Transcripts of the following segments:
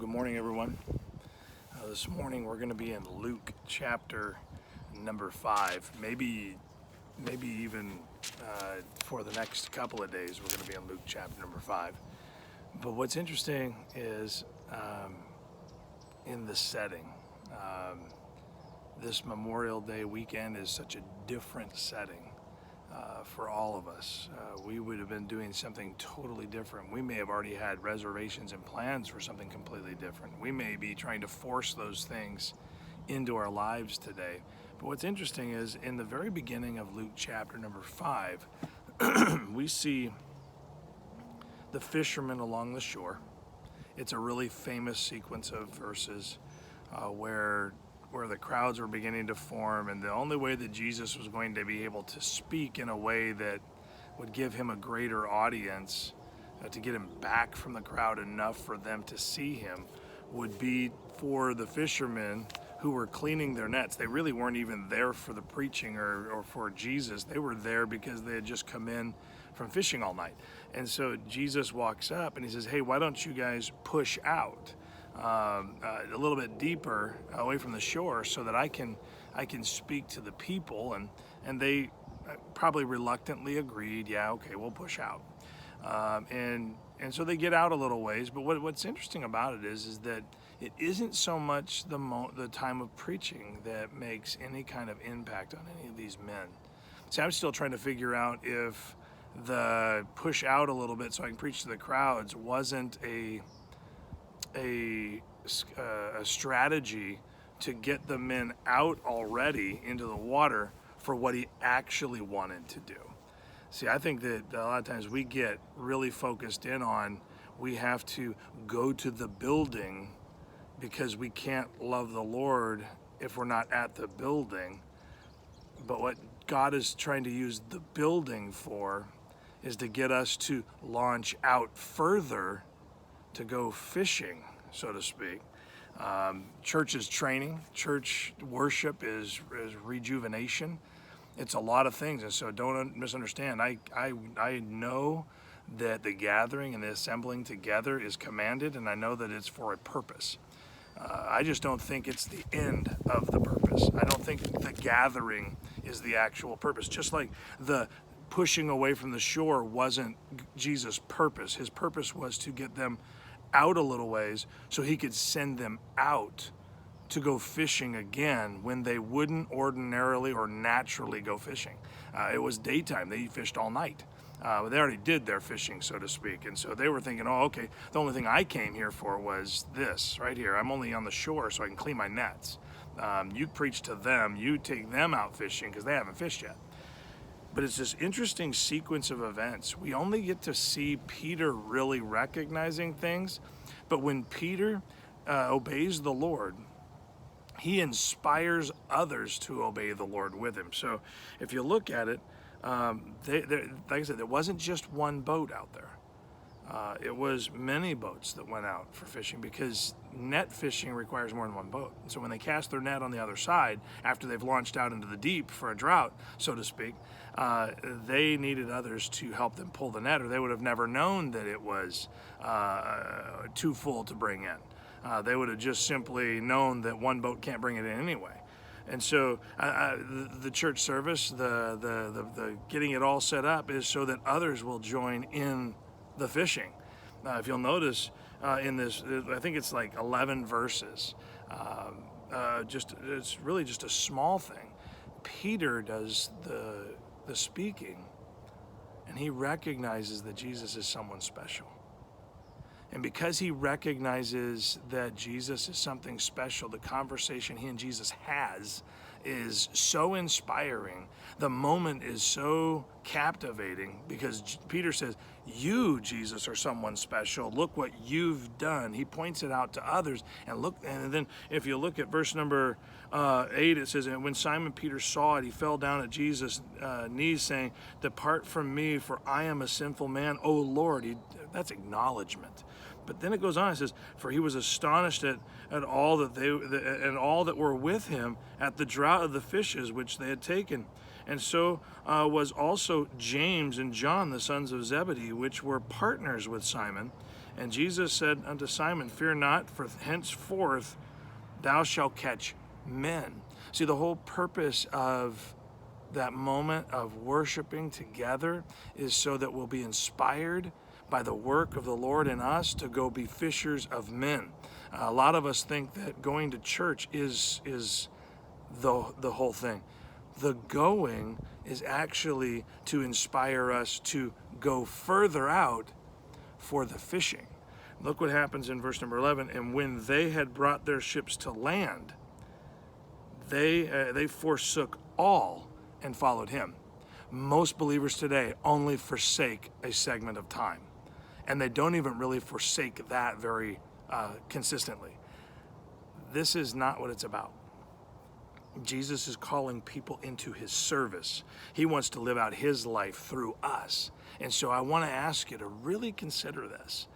Good morning, everyone. This morning we're going to be in Luke chapter number 5. Maybe even for the next couple of days we're going to be in Luke chapter number 5. But what's interesting is in the setting. This Memorial Day weekend is such a different setting for all of us. We would have been doing something totally different. We may have already had reservations and plans for something completely different. We may be trying to force those things into our lives today. But what's interesting is in the very beginning of Luke chapter number 5, we see the fishermen along the shore. It's a really famous sequence of verses where the crowds were beginning to form, and the only way that Jesus was going to be able to speak in a way that would give him a greater audience, to get him back from the crowd enough for them to see him, would be for the fishermen who were cleaning their nets. They really weren't even there for the preaching or for Jesus. They were there because they had just come in from fishing all night. And so Jesus walks up and he says, "Hey, why don't you guys push out a little bit deeper away from the shore so that I can speak to the people?" And they probably reluctantly agreed, "Yeah, okay, we'll push out." And so they get out a little ways. But what's interesting about it is that it isn't so much the time of preaching that makes any kind of impact on any of these men. See, I'm still trying to figure out if the push out a little bit so I can preach to the crowds wasn't a strategy to get the men out already into the water for what he actually wanted to do. See, I think that a lot of times we get really focused in on we have to go to the building because we can't love the Lord if we're not at the building. But what God is trying to use the building for is to get us to launch out further to go fishing, so to speak. Church is training. Church worship is rejuvenation. It's a lot of things, and so don't misunderstand. I know that the gathering and the assembling together is commanded, and I know that it's for a purpose. I just don't think it's the end of the purpose. I don't think the gathering is the actual purpose. Just like the pushing away from the shore wasn't Jesus' purpose. His purpose was to get them out a little ways so he could send them out to go fishing again when they wouldn't ordinarily or naturally go fishing. It was daytime. They fished all night. They already did their fishing, so to speak. And so they were thinking, oh, okay, the only thing I came here for was this right here. I'm only on the shore so I can clean my nets. You preach to them. You take them out fishing because they haven't fished yet. But it's this interesting sequence of events. We only get to see Peter really recognizing things. But when Peter obeys the Lord, he inspires others to obey the Lord with him. So if you look at it, like I said, there wasn't just one boat out there. It was many boats that went out for fishing because net fishing requires more than one boat. And so when they cast their net on the other side, after they've launched out into the deep for a drought, so to speak, they needed others to help them pull the net, or they would have never known that it was too full to bring in. They would have just simply known that one boat can't bring it in anyway. And so the church service, the getting it all set up is so that others will join in the fishing. If you'll notice in this, I think it's like 11 verses. It's really just a small thing. Peter does the speaking, and he recognizes that Jesus is someone special. And because he recognizes that Jesus is something special, the conversation he and Jesus has is so inspiring. The moment is so captivating because Peter says, "You, Jesus, are someone special. Look what you've done." He points it out to others. And then if you look at verse number 8, it says, "And when Simon Peter saw it, he fell down at Jesus' knees, saying, 'Depart from me, for I am a sinful man, O Lord.'" That's acknowledgement. But then it goes on, it says, "For he was astonished at all that and all that were with him at the draught of the fishes which they had taken. And so was also James and John, the sons of Zebedee, which were partners with Simon. And Jesus said unto Simon, fear not, for henceforth thou shalt catch men. See, the whole purpose of that moment of worshiping together is so that we'll be inspired by the work of the Lord in us to go be fishers of men. A lot of us think that going to church is the whole thing. The going is actually to inspire us to go further out for the fishing. Look what happens in verse number 11. And when they had brought their ships to land, they forsook all and followed him. Most believers today only forsake a segment of time, and they don't even really forsake that very consistently. This is not what it's about. Jesus is calling people into his service. He wants to live out his life through us. And so I want to ask you to really consider this.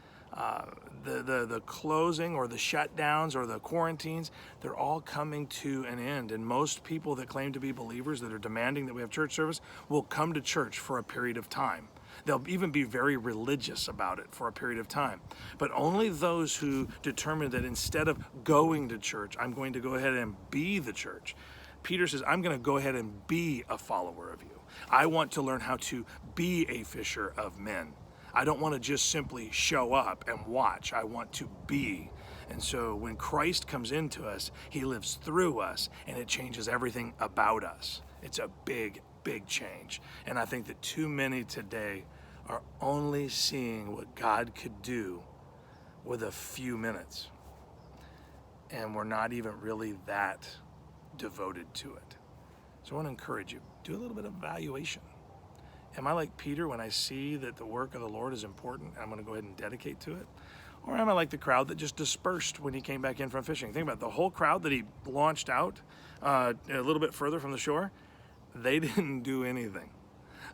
The closing or the shutdowns or the quarantines, they're all coming to an end. And most people that claim to be believers that are demanding that we have church service will come to church for a period of time. They'll even be very religious about it for a period of time. But only those who determine that instead of going to church, I'm going to go ahead and be the church. Peter says, I'm going to go ahead and be a follower of you. I want to learn how to be a fisher of men. I don't want to just simply show up and watch. I want to be. And so when Christ comes into us, he lives through us, and it changes everything about us. It's a big, big change. And I think that too many today are only seeing what God could do with a few minutes. And we're not even really that devoted to it. So I want to encourage you, do a little bit of evaluation. Am I like Peter when I see that the work of the Lord is important? I'm going to go ahead and dedicate to it. Or am I like the crowd that just dispersed when he came back in from fishing? Think about it, the whole crowd that he launched out a little bit further from the shore. They didn't do anything.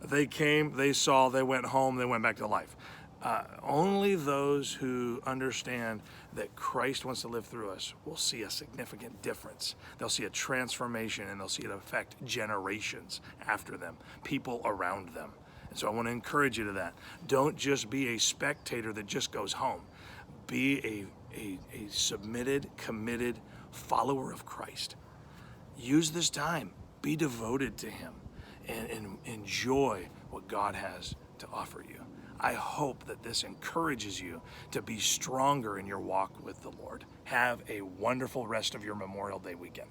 They came, they saw, they went home, they went back to life. Only those who understand that Christ wants to live through us will see a significant difference. They'll see a transformation, and they'll see it affect generations after them, people around them. And so I want to encourage you to that. Don't just be a spectator that just goes home. Be a submitted, committed follower of Christ. Use this time. Be devoted to him and enjoy what God has to offer you. I hope that this encourages you to be stronger in your walk with the Lord. Have a wonderful rest of your Memorial Day weekend.